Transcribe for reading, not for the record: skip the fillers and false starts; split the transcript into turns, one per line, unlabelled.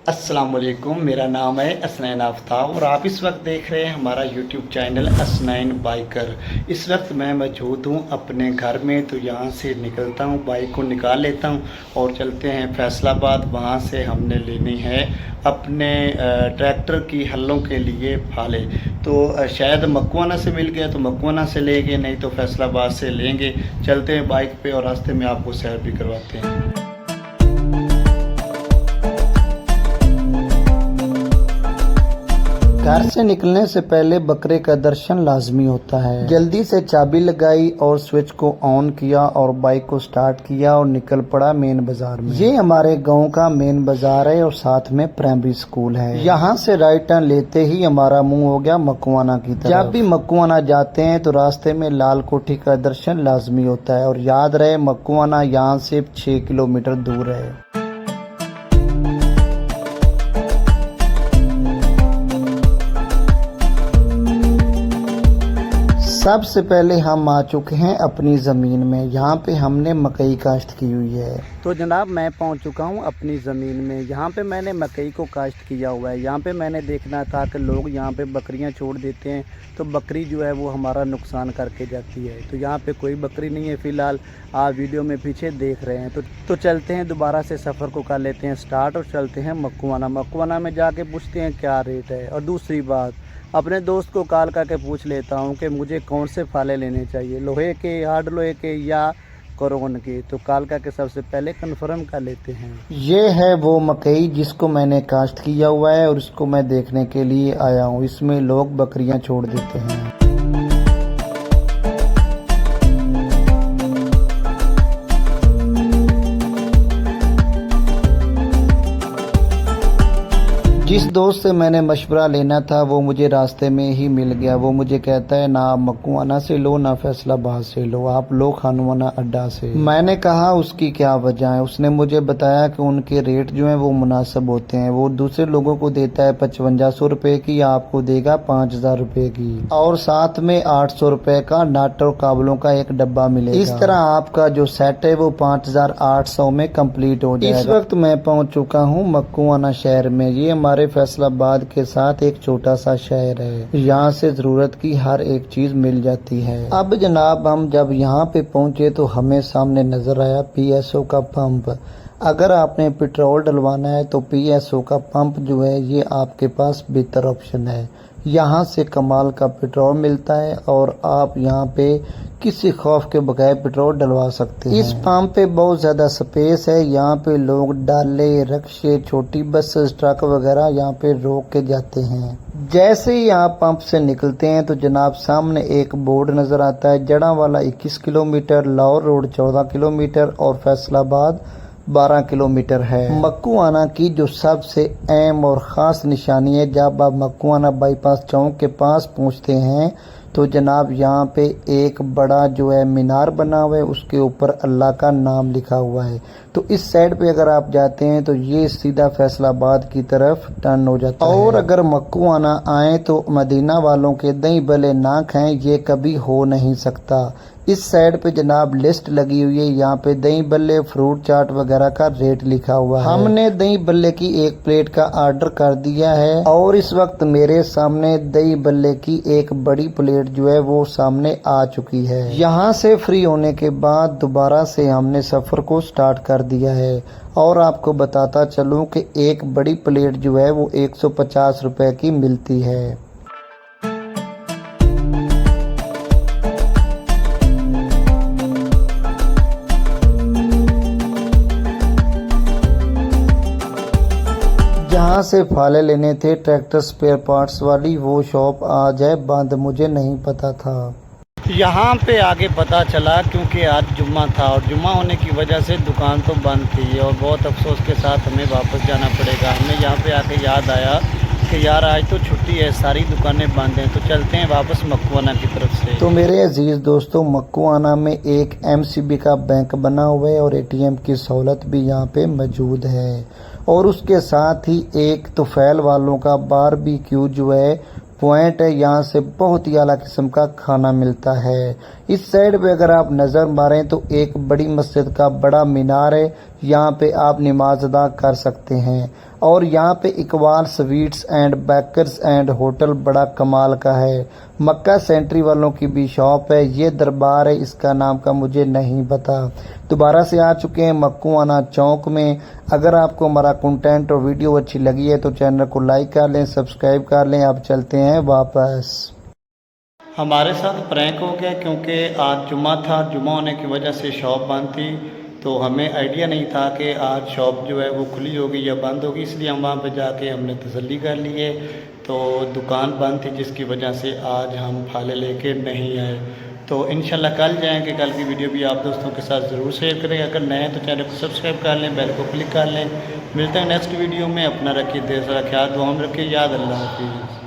अस्सलाम वालेकुम, मेरा नाम है असनैन आफ्ताब और आप इस वक्त देख रहे हैं हमारा यूट्यूब चैनल असनैन बाइकर। इस वक्त मैं मौजूद हूँ अपने घर में, तो यहाँ से निकलता हूँ, बाइक को निकाल लेता हूँ और चलते हैं फैसलाबाद। वहाँ से हमने लेनी है अपने ट्रैक्टर की हलों के लिए फाले। तो शायद मकवाना से मिल गया तो मकवाना से लेंगे, नहीं तो फैसलाबाद से लेंगे। चलते हैं बाइक पे और रास्ते में आपको सैर भी करवाते हैं। घर से निकलने से पहले बकरे का दर्शन लाजमी होता है। जल्दी से चाबी लगाई और स्विच को ऑन किया और बाइक को स्टार्ट किया और निकल पड़ा मेन बाजार में। ये हमारे गांव का मेन बाजार है और साथ में प्राइमरी स्कूल है। यहाँ से राइट टर्न लेते ही हमारा मुंह हो गया मकवाना की तरफ। जब भी मकवाना जाते हैं तो रास्ते में लाल कोठी का दर्शन लाजमी होता है और याद रहे मकवाना यहाँ से 6 किलोमीटर दूर है। सबसे पहले हम आ चुके हैं अपनी ज़मीन में। यहाँ पे हमने मकई काश्त की हुई है। तो जनाब मैं पहुँच चुका हूँ अपनी ज़मीन में। यहाँ पे मैंने मकई को काश्त किया हुआ है। यहाँ पे मैंने देखना था कि लोग यहाँ पे बकरियाँ छोड़ देते हैं तो बकरी जो है वो हमारा नुकसान करके जाती है। तो यहाँ पे कोई बकरी नहीं है फ़िलहाल, आप वीडियो में पीछे देख रहे हैं। तो चलते हैं, दोबारा से सफ़र को कर लेते हैं स्टार्ट और चलते हैं मकवाना में जाके पूछते हैं क्या रेट है। और दूसरी बात, अपने दोस्त को कॉल करके पूछ लेता हूँ कि मुझे कौन से फाले लेने चाहिए, लोहे के, हार्ड लोहे के या करोन के। तो कॉल करके सबसे पहले कंफर्म कर लेते हैं। ये है वो मकई जिसको मैंने काश्त किया हुआ है और इसको मैं देखने के लिए आया हूँ। इसमें लोग बकरियाँ छोड़ देते हैं। जिस दोस्त से मैंने मशवरा लेना था वो मुझे रास्ते में ही मिल गया। वो मुझे कहता है ना आप मकवाना से लो ना फैसलाबाद से लो, आप लो खानवाना अड्डा से। मैंने कहा उसकी क्या वजह है। उसने मुझे बताया कि उनके रेट जो हैं वो मुनासिब होते हैं। वो दूसरे लोगों को देता है 5500 रुपए की, आपको देगा 5000 रुपए की और साथ में 800 रुपए का नट और काबलों का एक डब्बा मिलेगा। इस तरह आपका जो सेट है वो 5800 में कंप्लीट हो जाएगा। इस वक्त मैं पहुंच चुका हूँ मकवाना शहर में। ये हमारे फैसलाबाद के साथ एक छोटा सा शहर है। यहाँ से जरूरत की हर एक चीज मिल जाती है। अब जनाब हम जब यहाँ पे पहुँचे तो हमें सामने नजर आया PSO का पंप। अगर आपने पेट्रोल डलवाना है तो PSO का पंप जो है ये आपके पास बेहतर ऑप्शन है। यहाँ से कमाल का पेट्रोल मिलता है और आप यहाँ पे किसी खौफ के बगैर पेट्रोल डलवा सकते हैं। इस पंप पे बहुत ज्यादा स्पेस है। यहाँ पे लोग डाले, रक्शे, छोटी बसेस, ट्रक वगैरह यहाँ पे रोक के जाते हैं। जैसे ही आप पंप से निकलते हैं तो जनाब सामने एक बोर्ड नजर आता है, Jaranwala 21 kilometre, Lahore road 14 kilometre और फैसलाबाद 12 किलोमीटर है। मकवाना की जो सबसे अहम और ख़ास निशानी है, जब आप मकवाना बाईपास चौक के पास पहुंचते हैं तो जनाब यहाँ पे एक बड़ा जो है मीनार बना हुआ है, उसके ऊपर अल्लाह का नाम लिखा हुआ है। तो इस साइड पे अगर आप जाते हैं तो ये सीधा फैसलाबाद की तरफ टर्न हो जाता है। और अगर मकवाना आए तो मदीना वालों के दही भले ना खाएं, ये कभी हो नहीं सकता। इस साइड पे जनाब लिस्ट लगी हुई है, यहाँ पे दही बल्ले, फ्रूट चाट वगैरह का रेट लिखा हुआ है। हमने दही बल्ले की एक प्लेट का ऑर्डर कर दिया है और इस वक्त मेरे सामने दही बल्ले की एक बड़ी प्लेट जो है वो सामने आ चुकी है। यहाँ से फ्री होने के बाद दोबारा से हमने सफर को स्टार्ट कर दिया है और आपको बताता चलूं कि एक बड़ी प्लेट जो है वो 150 रुपए की मिलती है। जहाँ से फाले लेने थे ट्रैक्टर स्पेयर पार्ट्स वाली, वो शॉप आज है बंद, मुझे नहीं पता था। यहाँ पे आगे पता चला क्योंकि आज जुम्मा था और जुम्मा होने की वजह से दुकान तो बंद थी और बहुत अफसोस के साथ हमें वापस जाना पड़ेगा। हमें यहाँ पे आके याद आया कि यार आज तो छुट्टी है, सारी दुकानें बंद हैं, तो चलते हैं वापस मकवाना की तरफ से। तो मेरे अजीज दोस्तों, मकवाना में एक MCB का बैंक बना हुआ है और ATM की सहूलत भी यहाँ पे मौजूद है और उसके साथ ही एक तुफैल वालों का बारबेक्यू जो है पॉइंट है। यहाँ से बहुत ही आला किस्म का खाना मिलता है। इस साइड पे अगर आप नज़र मारें तो एक बड़ी मस्जिद का बड़ा मीनार है। यहाँ पे आप नमाज अदा कर सकते हैं। और यहाँ पे Iqbal sweets and bakers and hotel बड़ा कमाल का है। मक्का सेंट्री वालों की भी शॉप है। ये दरबार है, इसका नाम का मुझे नहीं पता। दोबारा से आ चुके हैं मक्कूआना चौक में। अगर आपको हमारा कंटेंट और वीडियो अच्छी लगी है तो चैनल को लाइक कर लें, सब्सक्राइब कर लें। अब चलते हैं वापस। हमारे साथ प्रैंक हो गया क्योंकि आज जुम्मा था। जुम्मा होने की वजह से शॉप बंद थी, तो हमें आइडिया नहीं था कि आज शॉप जो है वो खुली होगी या बंद होगी, इसलिए हम वहाँ पे जाके हमने तसल्ली कर ली है। तो दुकान बंद थी जिसकी वजह से आज हम फाले लेके नहीं आए। तो इंशाल्लाह कल जाएंगे। कल की वीडियो भी आप दोस्तों के साथ ज़रूर शेयर करें। अगर नए हैं तो चैनल को सब्सक्राइब कर लें, बेल को क्लिक कर लें। मिलते हैं नेक्स्ट वीडियो में। अपना रखिए, देर सारा ख्याल, दुआ में रखिए। याद अल्लाह हाफिज़।